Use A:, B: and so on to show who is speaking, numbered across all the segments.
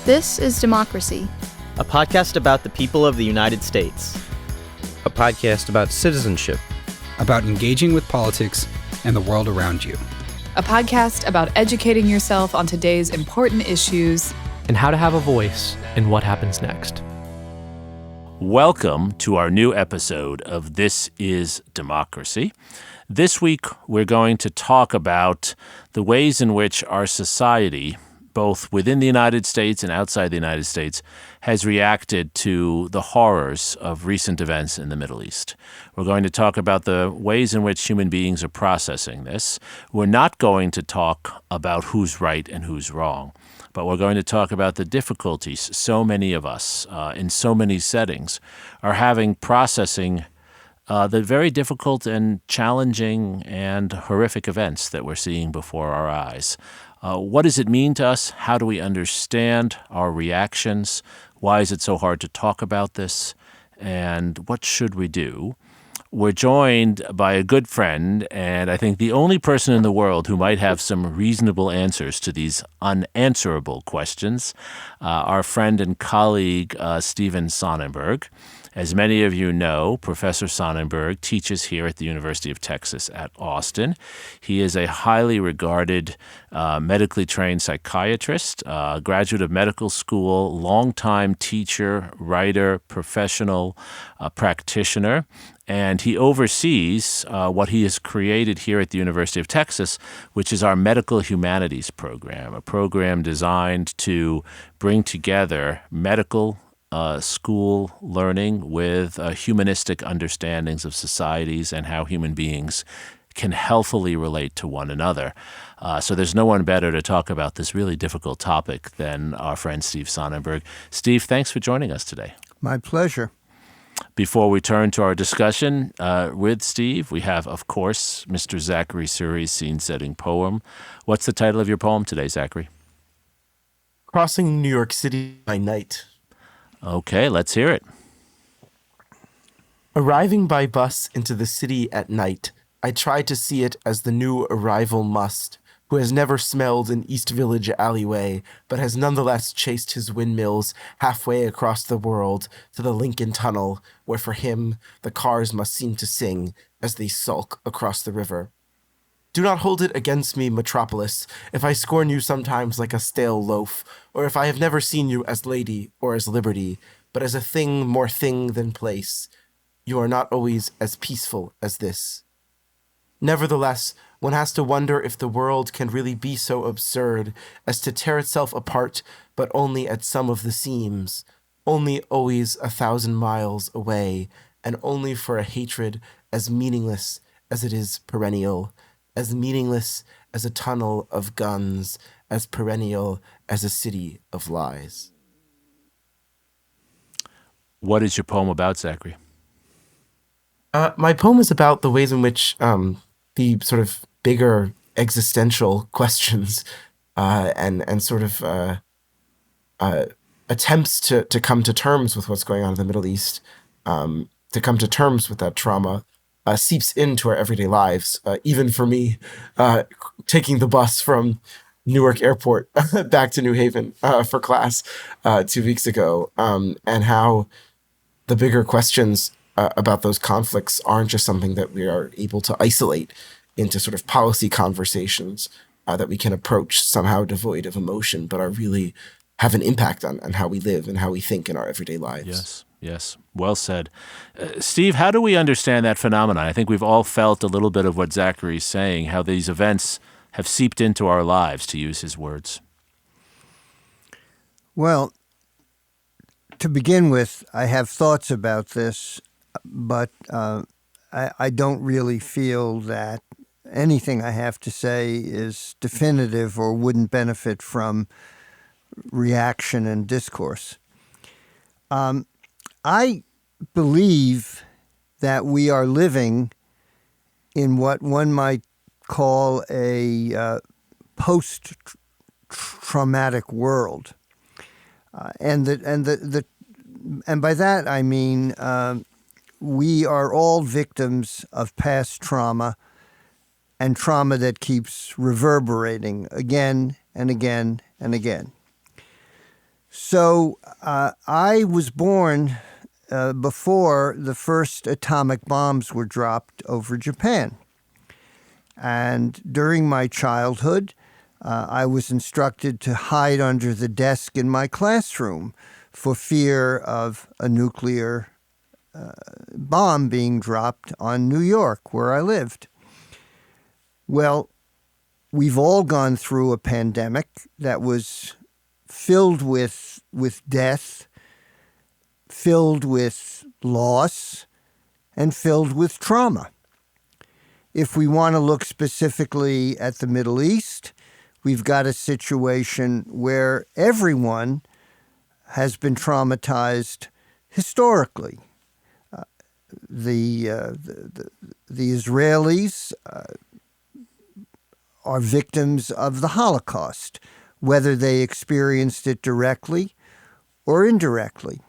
A: This is Democracy,
B: a podcast about the people of the United States.
C: A podcast about citizenship.
D: About engaging with politics and the world around you.
E: A podcast about educating yourself on today's important issues.
F: And how to have a voice in what happens next.
G: Welcome to our new episode of This is Democracy. This week, we're going to talk about the ways in which our society, both within the United States and outside the United States, has reacted to the horrors of recent events in the Middle East. We're going to talk about the ways in which human beings are processing this. We're not going to talk about who's right and who's wrong, but we're going to talk about the difficulties so many of us in so many settings are having processing the very difficult and challenging and horrific events that we're seeing before our eyes. What does it mean to us? How do we understand our reactions? Why is it so hard to talk about this? And what should we do? We're joined by a good friend, and I think the only person in the world who might have some reasonable answers to these unanswerable questions, our friend and colleague, Stephen Sonnenberg. As many of you know, Professor Sonnenberg teaches here at the University of Texas at Austin. He is a highly regarded medically trained psychiatrist, graduate of medical school, longtime teacher, writer, professional, practitioner. And he oversees what he has created here at the University of Texas, which is our medical humanities program, a program designed to bring together medical school learning with humanistic understandings of societies and how human beings can healthily relate to one another. So there's no one better to talk about this really difficult topic than our friend Steve Sonnenberg. Steve, thanks for joining us today.
H: My pleasure.
G: Before we turn to our discussion with Steve, we have, of course, Mr. Zachary Suri's scene-setting poem. What's the title of your poem today, Zachary?
I: Crossing New York City by Night.
G: Okay, let's hear it.
I: Arriving by bus into the city at night, I try to see it as the new arrival must, who has never smelled an East Village alleyway, but has nonetheless chased his windmills halfway across the world to the Lincoln Tunnel, where for him the cars must seem to sing as they sulk across the river. Do not hold it against me, metropolis, if I scorn you sometimes like a stale loaf, or if I have never seen you as lady or as liberty, but as a thing more thing than place. You are not always as peaceful as this. Nevertheless, one has to wonder if the world can really be so absurd as to tear itself apart, but only at some of the seams, only always 1,000 miles away, and only for a hatred as meaningless as it is perennial, as meaningless as a tunnel of guns, as perennial as a city of lies.
G: What is your poem about, Zachary?
I: My poem is about the ways in which the sort of bigger existential questions and sort of attempts to come to terms with what's going on in the Middle East, to come to terms with that trauma, seeps into our everyday lives. Even for me, taking the bus from Newark Airport back to New Haven for class 2 weeks ago, and how the bigger questions about those conflicts aren't just something that we are able to isolate into sort of policy conversations that we can approach somehow devoid of emotion, but are really have an impact on how we live and how we think in our everyday lives.
G: Yes. Well said. Steve, how do we understand that phenomenon? I think we've all felt a little bit of what Zachary's saying, how these events have seeped into our lives, to use his words.
H: Well, to begin with, I have thoughts about this, but I don't really feel that anything I have to say is definitive or wouldn't benefit from reaction and discourse. I believe that we are living in what one might call a post-traumatic world, and by that I mean we are all victims of past trauma, and trauma that keeps reverberating again and again and again. So I was born before the first atomic bombs were dropped over Japan. And during my childhood, I was instructed to hide under the desk in my classroom for fear of a nuclear bomb being dropped on New York, where I lived. Well, we've all gone through a pandemic that was filled with death, filled with loss, and filled with trauma. If we want to look specifically at the Middle East, we've got a situation where everyone has been traumatized historically. The Israelis are victims of the Holocaust, whether they experienced it directly or indirectly.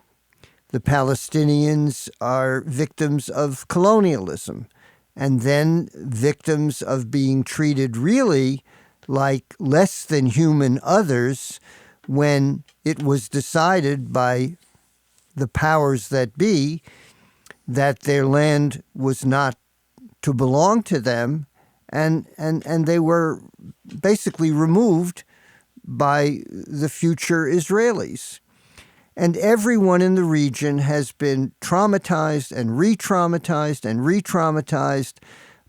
H: The Palestinians are victims of colonialism, and then victims of being treated really like less than human others when it was decided by the powers that be that their land was not to belong to them, and they were basically removed by the future Israelis. And everyone in the region has been traumatized and re-traumatized and re-traumatized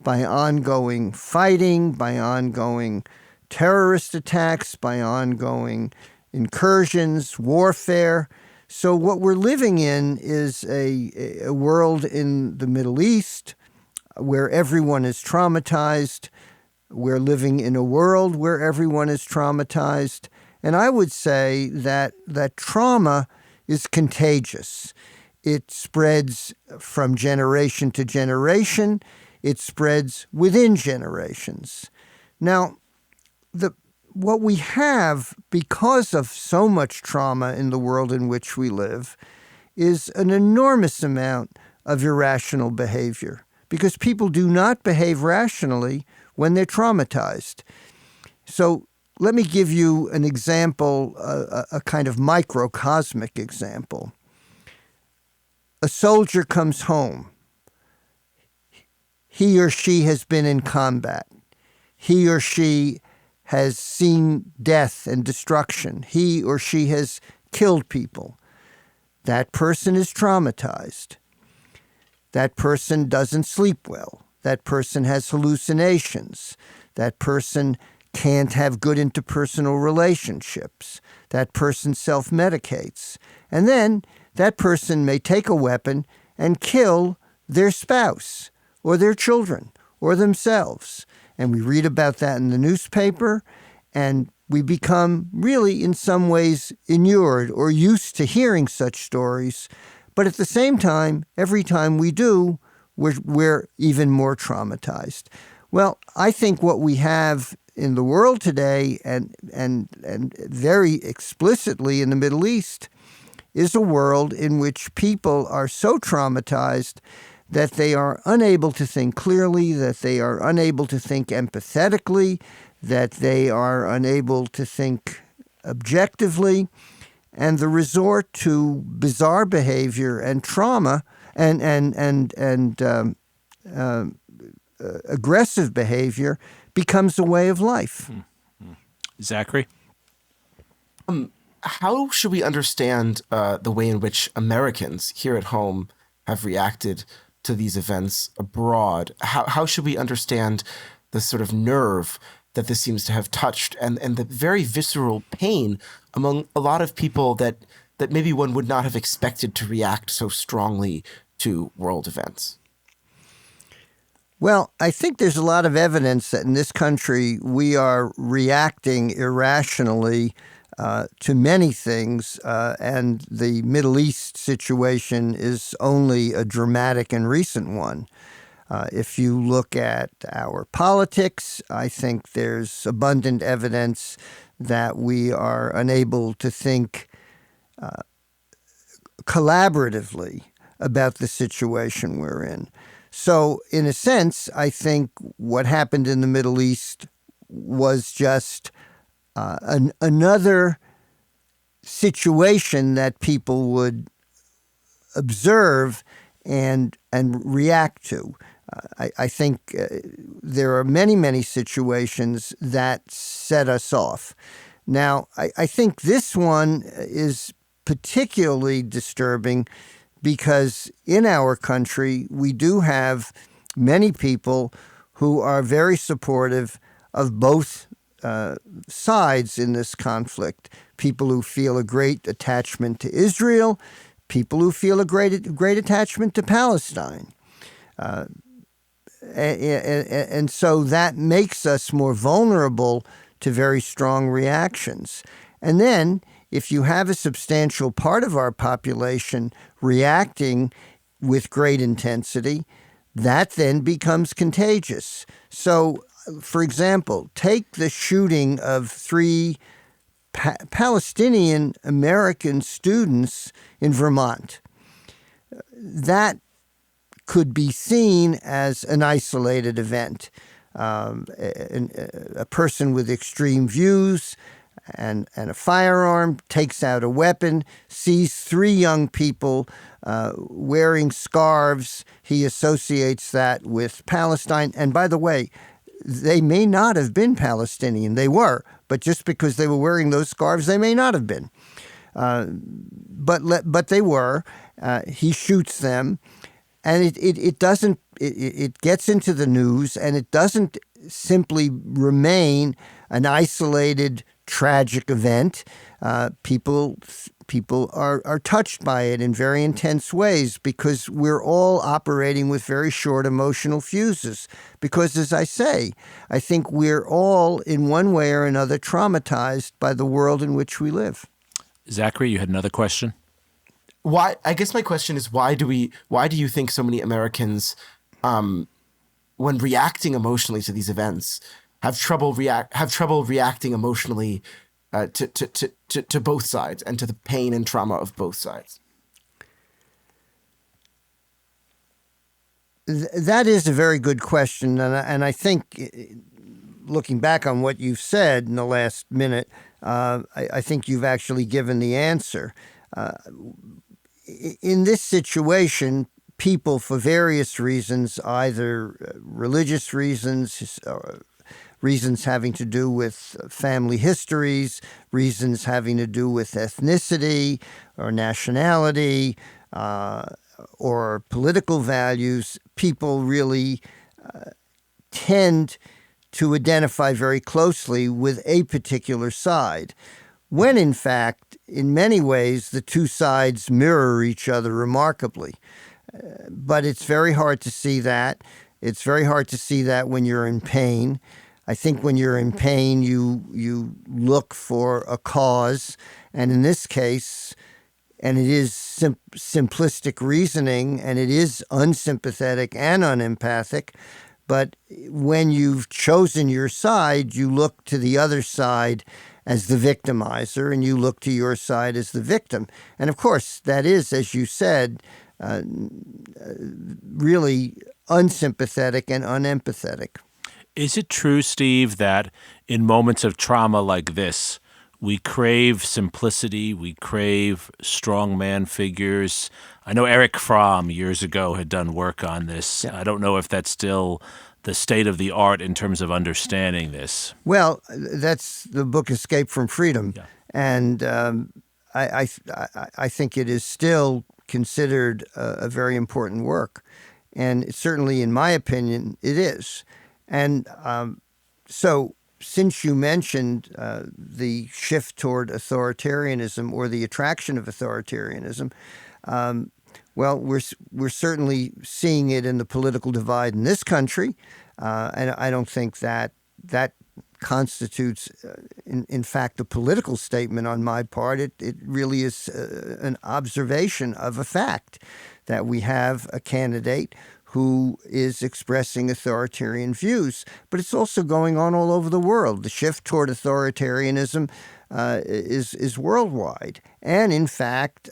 H: by ongoing fighting, by ongoing terrorist attacks, by ongoing incursions, warfare. So what we're living in is a world in the Middle East where everyone is traumatized. We're living in a world where everyone is traumatized. And I would say that trauma is contagious. It spreads from generation to generation. It spreads within generations. Now, what we have, because of so much trauma in the world in which we live, is an enormous amount of irrational behavior, because people do not behave rationally when they're traumatized. So let me give you an example, a kind of microcosmic example. A soldier comes home. He or she has been in combat. He or she has seen death and destruction. He or she has killed people. That person is traumatized. That person doesn't sleep well. That person has hallucinations. That person can't have good interpersonal relationships. That person self-medicates. And then that person may take a weapon and kill their spouse or their children or themselves. And we read about that in the newspaper, and we become really in some ways inured or used to hearing such stories. But at the same time, every time we do, we're even more traumatized. Well, I think what we have in the world today, and very explicitly in the Middle East, is a world in which people are so traumatized that they are unable to think clearly, that they are unable to think empathetically, that they are unable to think objectively, and the resort to bizarre behavior and trauma and aggressive behavior becomes a way of life.
G: Zachary?
I: How should we understand the way in which Americans here at home have reacted to these events abroad? How should we understand the sort of nerve that this seems to have touched and the very visceral pain among a lot of people that maybe one would not have expected to react so strongly to world events?
H: Well, I think there's a lot of evidence that in this country we are reacting irrationally to many things, and the Middle East situation is only a dramatic and recent one. If you look at our politics, I think there's abundant evidence that we are unable to think collaboratively about the situation we're in. So, in a sense, I think what happened in the Middle East was just another situation that people would observe and react to. I think there are many, many situations that set us off. Now, I think this one is particularly disturbing because in our country, we do have many people who are very supportive of both sides in this conflict. People who feel a great attachment to Israel, people who feel a great attachment to Palestine. And so that makes us more vulnerable to very strong reactions. And then if you have a substantial part of our population reacting with great intensity, that then becomes contagious. So, for example, take the shooting of 3 Palestinian American students in Vermont. That could be seen as an isolated event. A person with extreme views and a firearm takes out a weapon, sees 3 young people wearing scarves. He associates that with Palestine. And by the way, they may not have been Palestinian. They were, but just because they were wearing those scarves, they may not have been. But they were. He shoots them, and it gets into the news, and it doesn't simply remain an isolated tragic event. People are touched by it in very intense ways because we're all operating with very short emotional fuses. Because, as I say, I think we're all in one way or another traumatized by the world in which we live.
G: Zachary, you had another question?
I: Why? I guess my question is why do you think so many Americans, when reacting emotionally to these events, have trouble reacting emotionally to both sides and to the pain and trauma of both sides?
H: That is a very good question, and I think, looking back on what you've said in the last minute, I think you've actually given the answer. In this situation, people, for various reasons, either religious reasons, reasons having to do with family histories, reasons having to do with ethnicity or nationality, or political values, people really tend to identify very closely with a particular side, when in fact, in many ways, the two sides mirror each other remarkably. But it's very hard to see that. It's very hard to see that when you're in pain. I think when you're in pain, you look for a cause, and in this case, and it is simplistic reasoning, and it is unsympathetic and unempathic, but when you've chosen your side, you look to the other side as the victimizer, and you look to your side as the victim. And of course, that is, as you said, really unsympathetic and unempathetic.
G: Is it true, Steve, that in moments of trauma like this, we crave simplicity, we crave strong man figures? I know Eric Fromm years ago had done work on this. Yeah. I don't know if that's still the state of the art in terms of understanding this.
H: Well, that's the book Escape from Freedom. Yeah. And I think it is still considered a very important work. And certainly, in my opinion, it is. And so since you mentioned the shift toward authoritarianism or the attraction of authoritarianism, well, we're certainly seeing it in the political divide in this country. And I don't think that constitutes, in fact, a political statement on my part. It really is an observation of a fact that we have a candidate who is expressing authoritarian views. But it's also going on all over the world. The shift toward authoritarianism is worldwide. And in fact,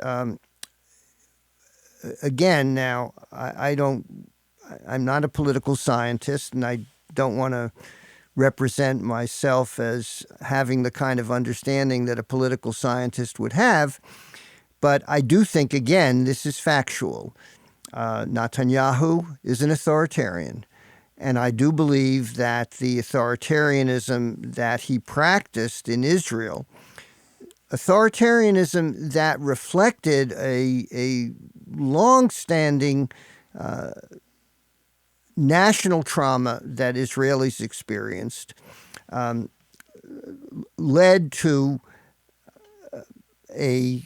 H: again, now, I'm not a political scientist, and I don't want to represent myself as having the kind of understanding that a political scientist would have. But I do think, again, this is factual. Netanyahu is an authoritarian. And I do believe that the authoritarianism that he practiced in Israel, authoritarianism that reflected a long-standing national trauma that Israelis experienced, led to a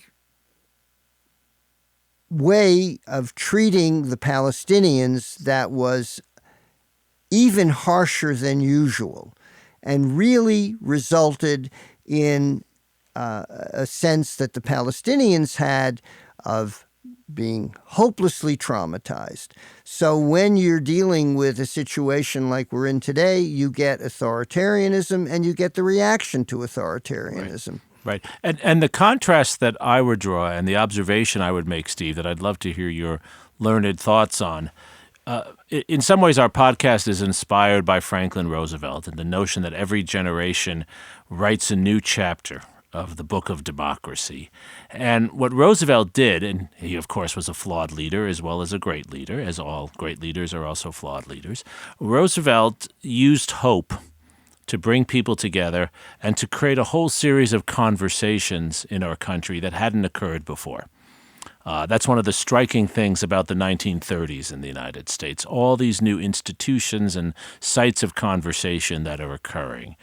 H: way of treating the Palestinians that was even harsher than usual, and really resulted in a sense that the Palestinians had of being hopelessly traumatized. So when you're dealing with a situation like we're in today, you get authoritarianism and you get the reaction to authoritarianism.
G: Right. And the contrast that I would draw and the observation I would make, Steve, that I'd love to hear your learned thoughts on, in some ways our podcast is inspired by Franklin Roosevelt and the notion that every generation writes a new chapter of the book of democracy. And what Roosevelt did, and he, of course, was a flawed leader as well as a great leader, as all great leaders are also flawed leaders, Roosevelt used hope to bring people together and to create a whole series of conversations in our country that hadn't occurred before. That's one of the striking things about the 1930s in the United States, all these new institutions and sites of conversation that are occurring.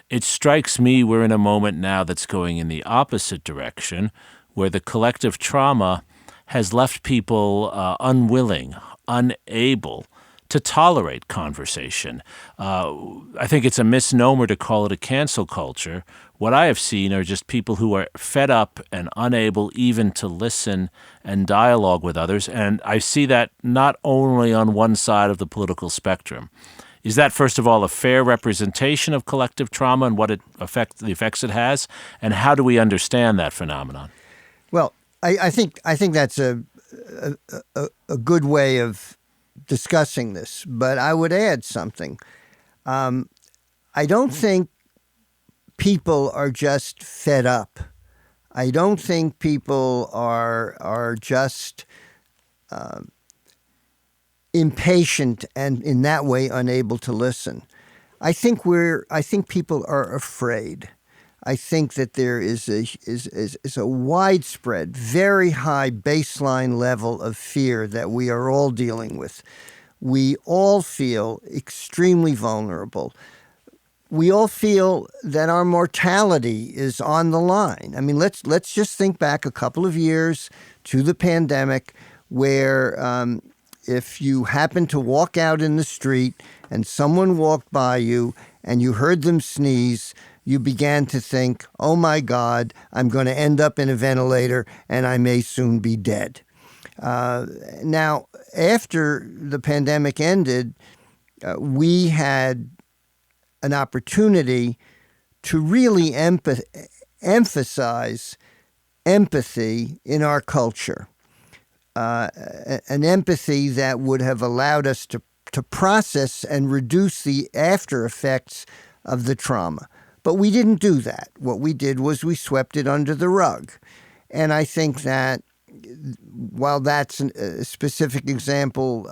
G: It strikes me we're in a moment now that's going in the opposite direction, where the collective trauma has left people unwilling, unable to tolerate conversation. I think it's a misnomer to call it a cancel culture. What I have seen are just people who are fed up and unable even to listen and dialogue with others, and I see that not only on one side of the political spectrum. Is that, first of all, a fair representation of collective trauma and what the effects it has? And how do we understand that phenomenon?
H: Well, I think that's a good way of discussing this, but I would add something. I don't think people are just fed up. I don't think people are just impatient and in that way unable to listen. I think people are afraid. I think that there is a widespread, very high baseline level of fear that we are all dealing with. We all feel extremely vulnerable. We all feel that our mortality is on the line. I mean, let's just think back a couple of years to the pandemic, where if you happened to walk out in the street and someone walked by you and you heard them sneeze, you began to think, oh my God, I'm going to end up in a ventilator and I may soon be dead. Now, after the pandemic ended, we had an opportunity to really emphasize empathy in our culture. An empathy that would have allowed us to process and reduce the after effects of the trauma. But we didn't do that. What we did was we swept it under the rug. And I think that while that's a specific example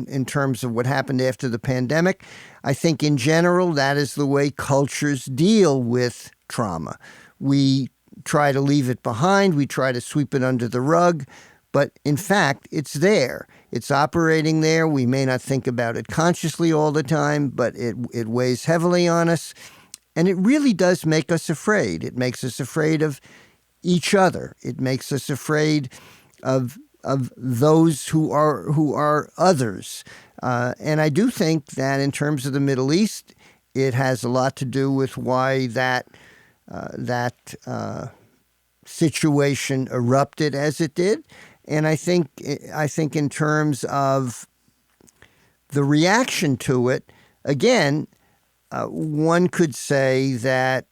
H: in terms of what happened after the pandemic, I think in general that is the way cultures deal with trauma. We try to leave it behind. We try to sweep it under the rug. But in fact, it's there. It's operating there. We may not think about it consciously all the time, but it weighs heavily on us. And it really does make us afraid. It makes us afraid of each other. It makes us afraid of those who are others. And I do think that in terms of the Middle East, it has a lot to do with why that situation erupted as it did. And I think in terms of the reaction to it, again, one could say that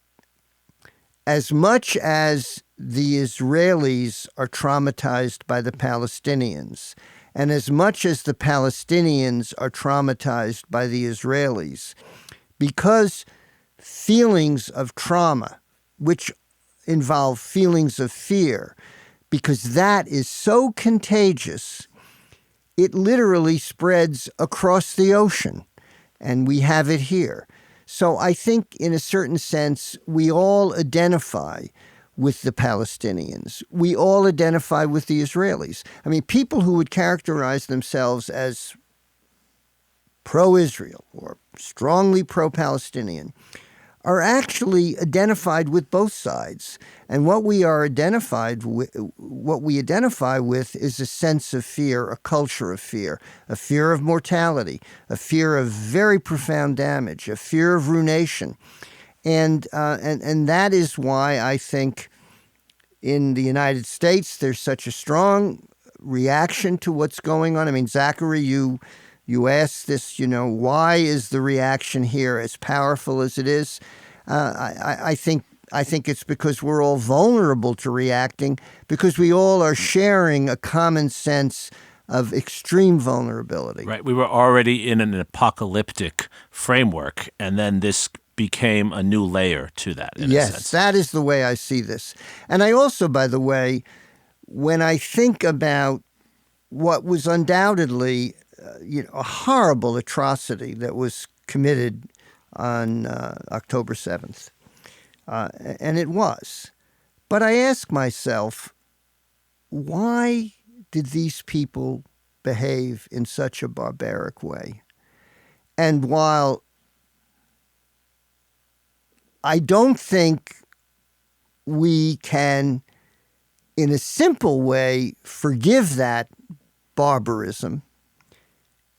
H: as much as the Israelis are traumatized by the Palestinians, and as much as the Palestinians are traumatized by the Israelis, because feelings of trauma, which involve feelings of fear, because that is so contagious, it literally spreads across the ocean, and we have it here. So I think, in a certain sense, we all identify with the Palestinians. We all identify with the Israelis. I mean, people who would characterize themselves as pro-Israel or strongly pro-Palestinian are actually identified with both sides. And what we identify with is a sense of fear, a culture of fear, a fear of mortality, a fear of very profound damage, a fear of ruination. And that is why I think in the United States there's such a strong reaction to what's going on. I mean, Zachary, you asked this, why is the reaction here as powerful as it is? I think it's because we're all vulnerable to reacting, because we all are sharing a common sense of extreme vulnerability.
G: Right. We were already in an apocalyptic framework, and then this became a new layer to that, in a sense.
H: Yes, that is the way I see this. And I also, by the way, when I think about what was undoubtedly a horrible atrocity that was committed on October 7th, and it was. But I ask myself, why did these people behave in such a barbaric way? And while I don't think we can, in a simple way, forgive that barbarism,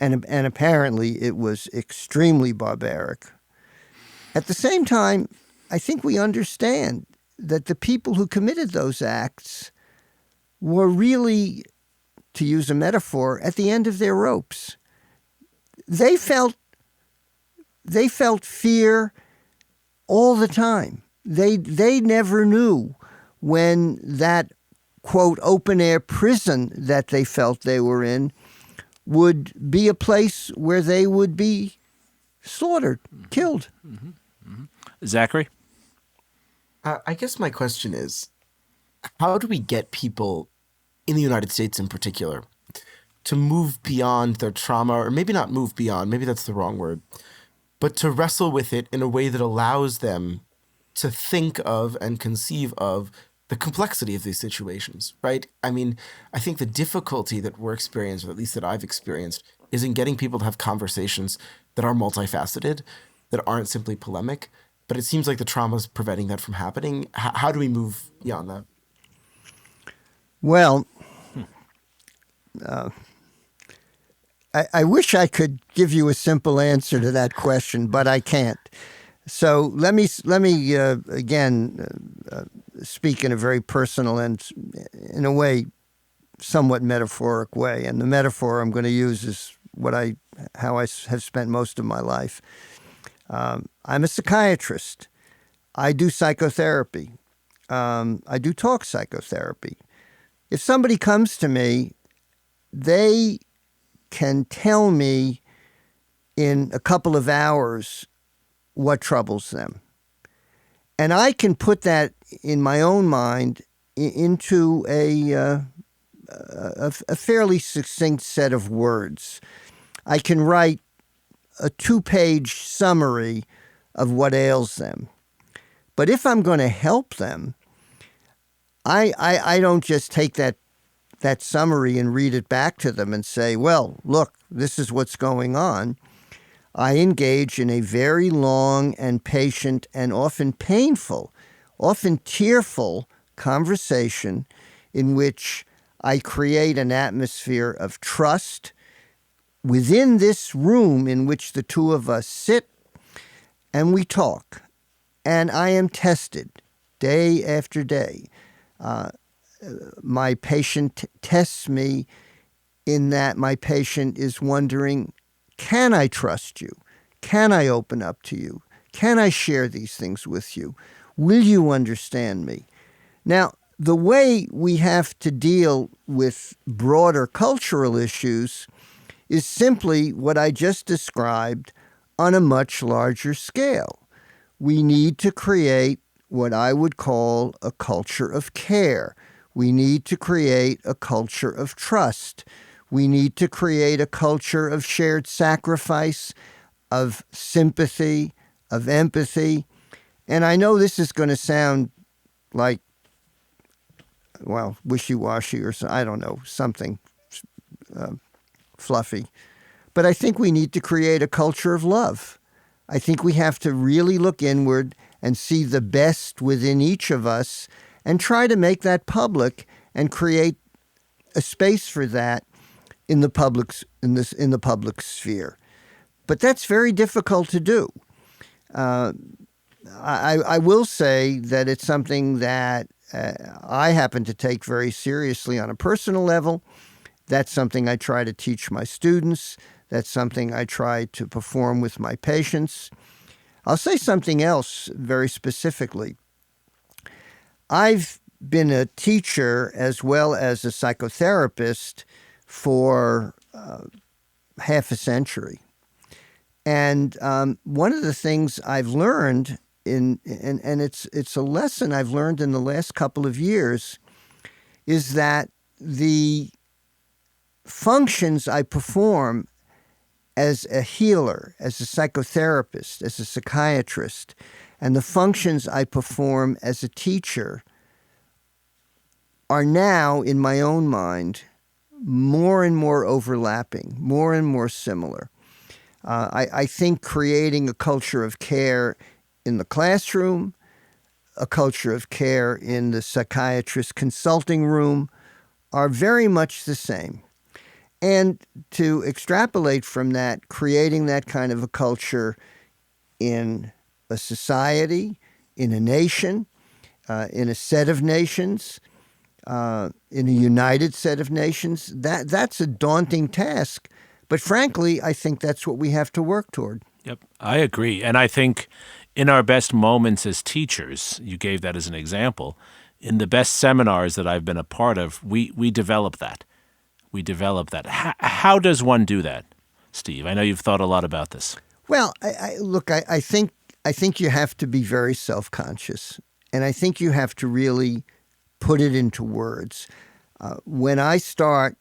H: and apparently it was extremely barbaric, at the same time, I think we understand that the people who committed those acts were really, to use a metaphor, at the end of their ropes. They felt fear all the time. They never knew when that, quote, open-air prison that they felt they were in would be a place where they would be slaughtered, killed.
G: Mm-hmm. Mm-hmm. Zachary?
I: I guess my question is, how do we get people in the United States in particular to move beyond their trauma, or maybe not move beyond, maybe that's the wrong word, but to wrestle with it in a way that allows them to think of and conceive of the complexity of these situations, right? I mean, I think the difficulty that we're experiencing, or at least that I've experienced, is in getting people to have conversations that are multifaceted, that aren't simply polemic. But it seems like the trauma is preventing that from happening. How do we move beyond that?
H: Well, I wish I could give you a simple answer to that question, but I can't. So let me again speak in a very personal and, in a way, somewhat metaphoric way. And the metaphor I'm going to use is how I have spent most of my life. I'm a psychiatrist. I do psychotherapy. I do talk psychotherapy. If somebody comes to me, they can tell me in a couple of hours what troubles them. And I can put that in my own mind into a fairly succinct set of words. I can write a 2-page summary of what ails them. But if I'm going to help them, I don't just take that summary and read it back to them and say, well, look, this is what's going on. I engage in a very long and patient and often painful, often tearful conversation in which I create an atmosphere of trust within this room in which the two of us sit, and we talk. And I am tested day after day. My patient tests me in that my patient is wondering, can I trust you? Can I open up to you? Can I share these things with you? Will you understand me? Now, the way we have to deal with broader cultural issues is simply what I just described, on a much larger scale. We need to create what I would call a culture of care. We need to create a culture of trust. We need to create a culture of shared sacrifice, of sympathy, of empathy. And I know this is going to sound like, well, wishy-washy or I don't know, something fluffy. But I think we need to create a culture of love. I think we have to really look inward and see the best within each of us and try to make that public and create a space for that in the public sphere. But that's very difficult to do. I will say that it's something that I happen to take very seriously on a personal level. That's something I try to teach my students. That's something I try to perform with my patients. I'll say something else very specifically. I've been a teacher as well as a psychotherapist for half a century. And one of the things I've learned and it's a lesson I've learned in the last couple of years, is that the functions I perform as a healer, as a psychotherapist, as a psychiatrist, and the functions I perform as a teacher are now, in my own mind, more and more overlapping, more and more similar. I think creating a culture of care in the classroom, a culture of care in the psychiatrist consulting room are very much the same. And to extrapolate from that, creating that kind of a culture in a society, in a nation, in a set of nations, in a united set of nations, that's a daunting task. But frankly, I think that's what we have to work toward.
G: Yep, I agree. And I think in our best moments as teachers, you gave that as an example, in the best seminars that I've been a part of, we develop that. We develop that. How does one do that, Steve? I know you've thought a lot about this.
H: Well, I think you have to be very self-conscious, and I think you have to really put it into words. When I start,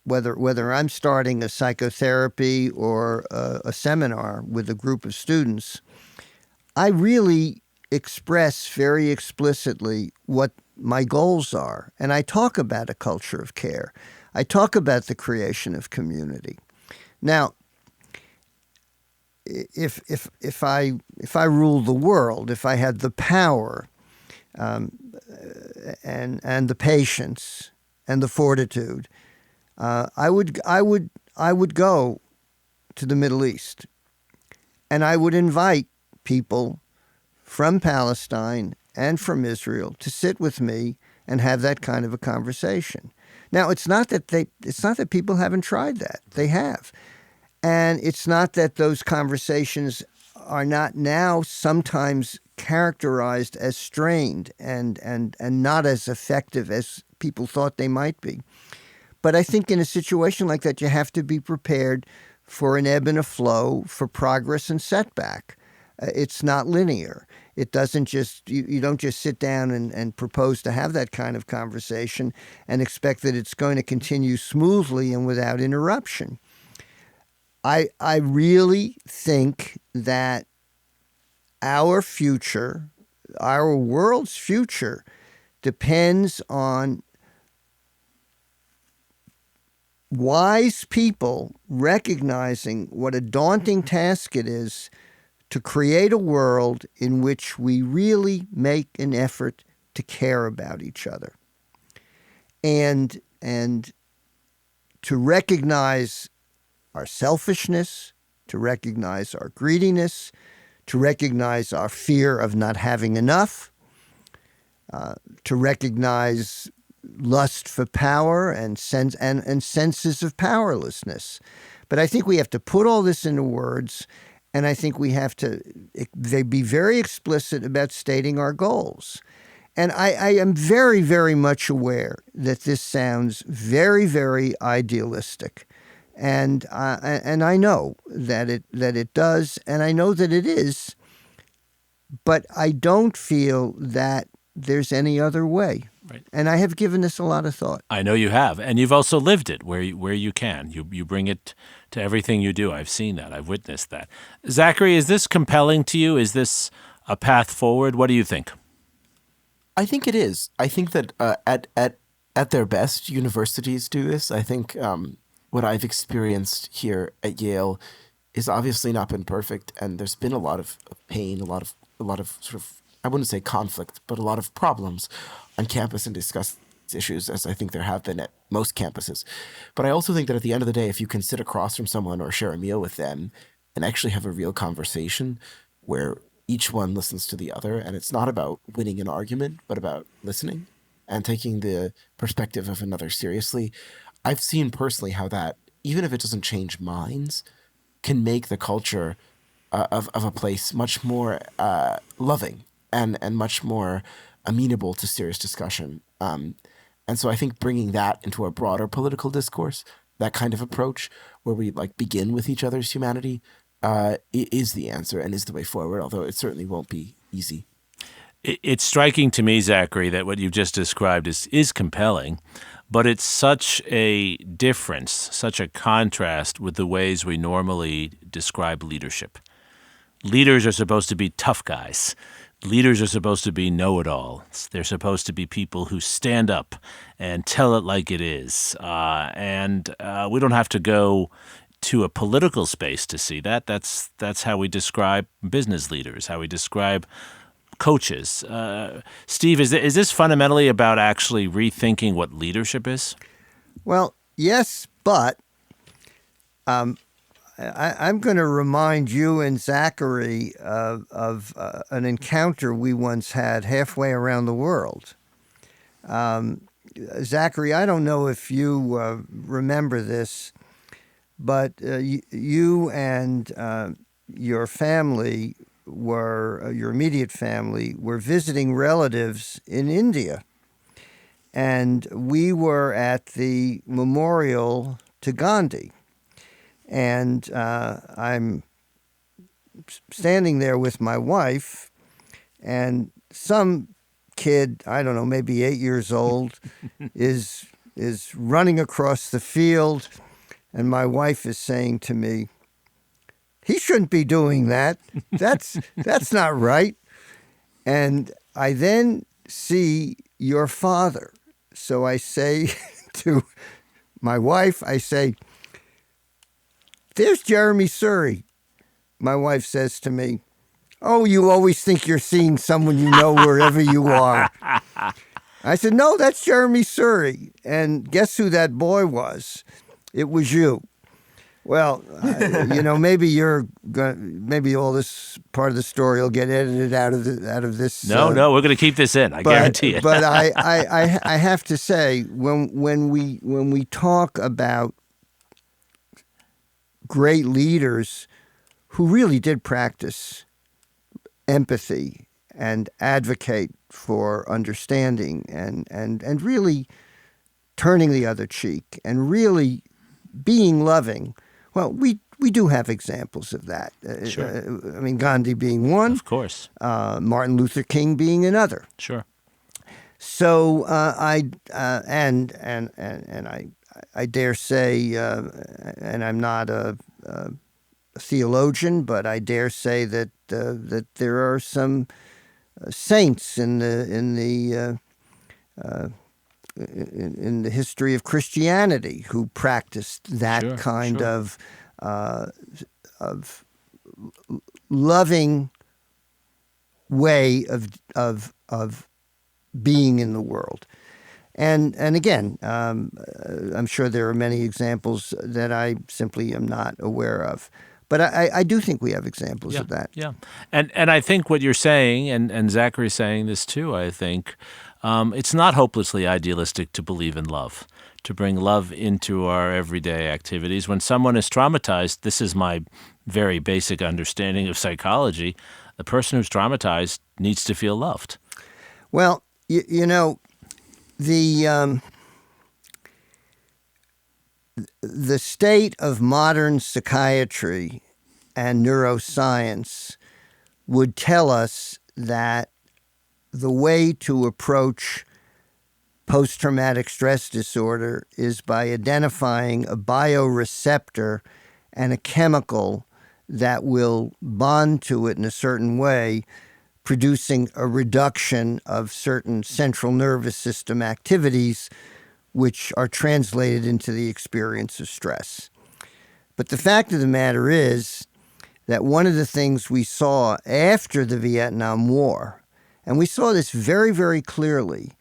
H: whether I'm starting a psychotherapy or a seminar with a group of students, I really express very explicitly what my goals are. And I talk about a culture of care. I talk about the creation of community. Now, if I ruled the world, if I had the power and the patience and the fortitude, I would go to the Middle East, and I would invite people from Palestine and from Israel to sit with me and have that kind of a conversation. Now, it's not that people haven't tried that. They have. And it's not that those conversations are not now sometimes characterized as strained and not as effective as people thought they might be. But I think in a situation like that, you have to be prepared for an ebb and a flow, for progress and setback. It's not linear. It doesn't just, you don't just sit down and propose to have that kind of conversation and expect that it's going to continue smoothly and without interruption. I really think that our future, our world's future, depends on wise people recognizing what a daunting task it is to create a world in which we really make an effort to care about each other and to recognize our selfishness, to recognize our greediness, to recognize our fear of not having enough, to recognize lust for power and senses of powerlessness. But I think we have to put all this into words, and I think we have to be very explicit about stating our goals. And I am very, very much aware that this sounds very, very idealistic. And I know that it does, and I know that it is, but I don't feel that there's any other way.
G: Right.
H: And I have given this a lot of thought.
G: I know you have, and you've also lived it where you can. You bring it to everything you do. I've seen that. I've witnessed that. Zachary, is this compelling to you? Is this a path forward? What do you think?
I: I think it is. I think that at their best, universities do this. I think what I've experienced here at Yale is obviously not been perfect, and there's been a lot of pain, a lot of sort of, I wouldn't say conflict, but a lot of problems on campus and discuss issues, as I think there have been at most campuses. But I also think that at the end of the day, if you can sit across from someone or share a meal with them and actually have a real conversation where each one listens to the other, and it's not about winning an argument, but about listening and taking the perspective of another seriously, I've seen personally how that, even if it doesn't change minds, can make the culture of a place much more loving and much more amenable to serious discussion. And so I think bringing that into a broader political discourse, that kind of approach where we begin with each other's humanity, is the answer and is the way forward, although it certainly won't be easy.
G: It's striking to me, Zachary, that what you've just described is compelling, but it's such a difference, such a contrast with the ways we normally describe leadership. Leaders are supposed to be tough guys. Leaders are supposed to be know-it-alls. They're supposed to be people who stand up and tell it like it is. And we don't have to go to a political space to see that. That's how we describe business leaders, how we describe coaches. Steve, is this fundamentally about actually rethinking what leadership is?
H: Well, yes, but I'm going to remind you and Zachary of an encounter we once had halfway around the world. Zachary, I don't know if you remember this, but you and your family your immediate family were visiting relatives in India. And we were at the memorial to Gandhi. And I'm standing there with my wife, and some kid, I don't know, maybe 8 years old, is running across the field, and my wife is saying to me, "He shouldn't be doing that. That's not right." And I then see your father. So I say to my wife, I say, "There's Jeremi Surrey." My wife says to me, "Oh, you always think you're seeing someone you know wherever you are." I said, "No, that's Jeremi Surrey." And guess who that boy was? It was you. Well, maybe all this part of the story will get edited out of this.
G: No, we're going to keep this in. I guarantee it.
H: But I have to say, when we talk about great leaders who really did practice empathy and advocate for understanding and really turning the other cheek and really being loving. Well, we do have examples of that.
G: Sure.
H: I mean, Gandhi being one.
G: Of course.
H: Martin Luther King being another.
G: Sure.
H: So I dare say, and I'm not a theologian, but I dare say that there are some saints in the history of Christianity who practiced that kind of loving way of being in the world. And again, I'm sure there are many examples that I simply am not aware of. But I do think we have examples of that.
G: Yeah. And I think what you're saying, and Zachary's saying this too, I think, it's not hopelessly idealistic to believe in love, to bring love into our everyday activities. When someone is traumatized, this is my very basic understanding of psychology, the person who's traumatized needs to feel loved.
H: Well, the state of modern psychiatry and neuroscience would tell us that the way to approach post-traumatic stress disorder is by identifying a bioreceptor and a chemical that will bond to it in a certain way, producing a reduction of certain central nervous system activities which are translated into the experience of stress. But the fact of the matter is that one of the things we saw after the Vietnam War, and we saw this very, very clearly,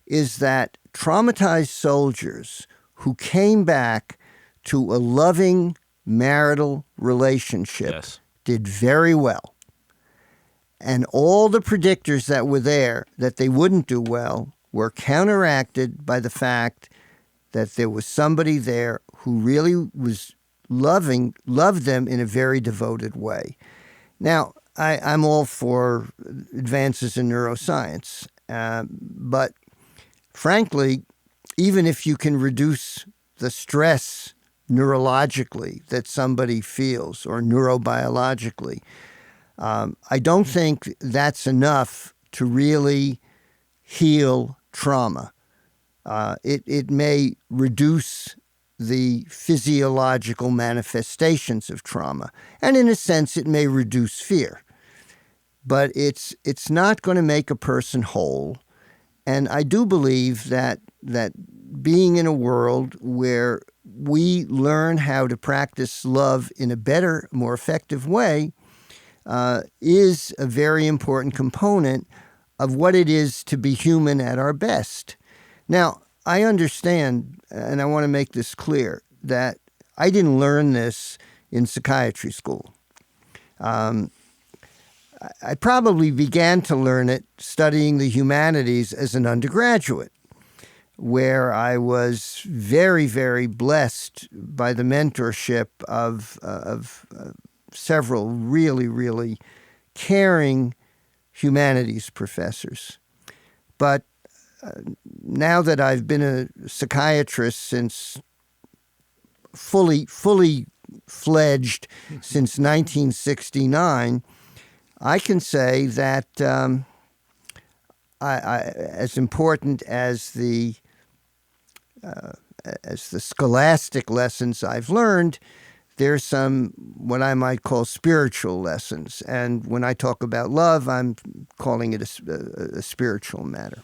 H: is that traumatized soldiers who came back to a loving marital relationship did very well. And all the predictors that were there that they wouldn't do well were counteracted by the fact that there was somebody there who really was loved them in a very devoted way. Now, I'm all for advances in neuroscience, but frankly, even if you can reduce the stress neurologically that somebody feels or neurobiologically, I don't think that's enough to really heal trauma. It may reduce the physiological manifestations of trauma, and in a sense, it may reduce fear. But it's not going to make a person whole. And I do believe that being in a world where we learn how to practice love in a better, more effective way is a very important component of what it is to be human at our best. Now, I understand, and I want to make this clear, that I didn't learn this in psychiatry school. I probably began to learn it studying the humanities as an undergraduate, where I was very, very blessed by the mentorship of several really, really caring humanities professors. But now that I've been a psychiatrist since fully fledged since 1969, I can say that as important as the scholastic lessons I've learned, there's some what I might call spiritual lessons. And when I talk about love, I'm calling it a spiritual matter.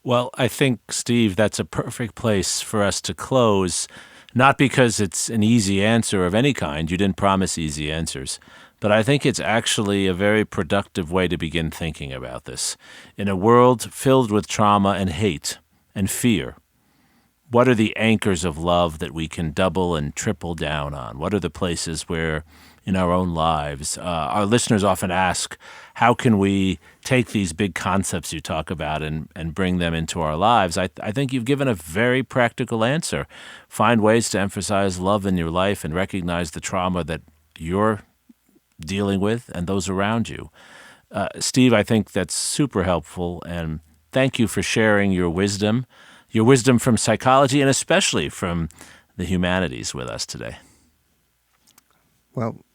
G: Well, I think, Steve, that's a perfect place for us to close, not because it's an easy answer of any kind. You didn't promise easy answers. But I think it's actually a very productive way to begin thinking about this. In a world filled with trauma and hate and fear, what are the anchors of love that we can double and triple down on? What are the places where, in our own lives, our listeners often ask, how can we take these big concepts you talk about and bring them into our lives? I think you've given a very practical answer. Find ways to emphasize love in your life and recognize the trauma that you're dealing with and those around you. Steve, I think that's super helpful, and thank you for sharing your wisdom from psychology and especially from the humanities with us today.
H: Well,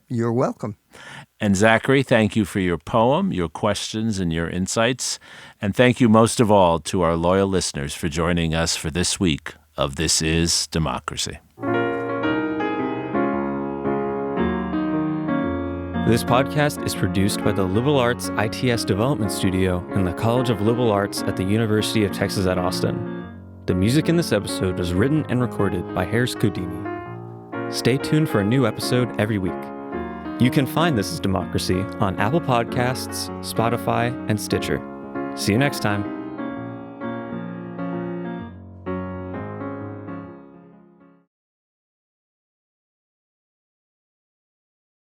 H: you're welcome.
G: And Zachary, thank you for your poem, your questions, and your insights. And thank you most of all to our loyal listeners for joining us for this week of This Is Democracy.
F: This podcast is produced by the Liberal Arts ITS Development Studio in the College of Liberal Arts at the University of Texas at Austin. The music in this episode was written and recorded by Harris Houdini. Stay tuned for a new episode every week. You can find This Is Democracy on Apple Podcasts, Spotify, and Stitcher. See you next time.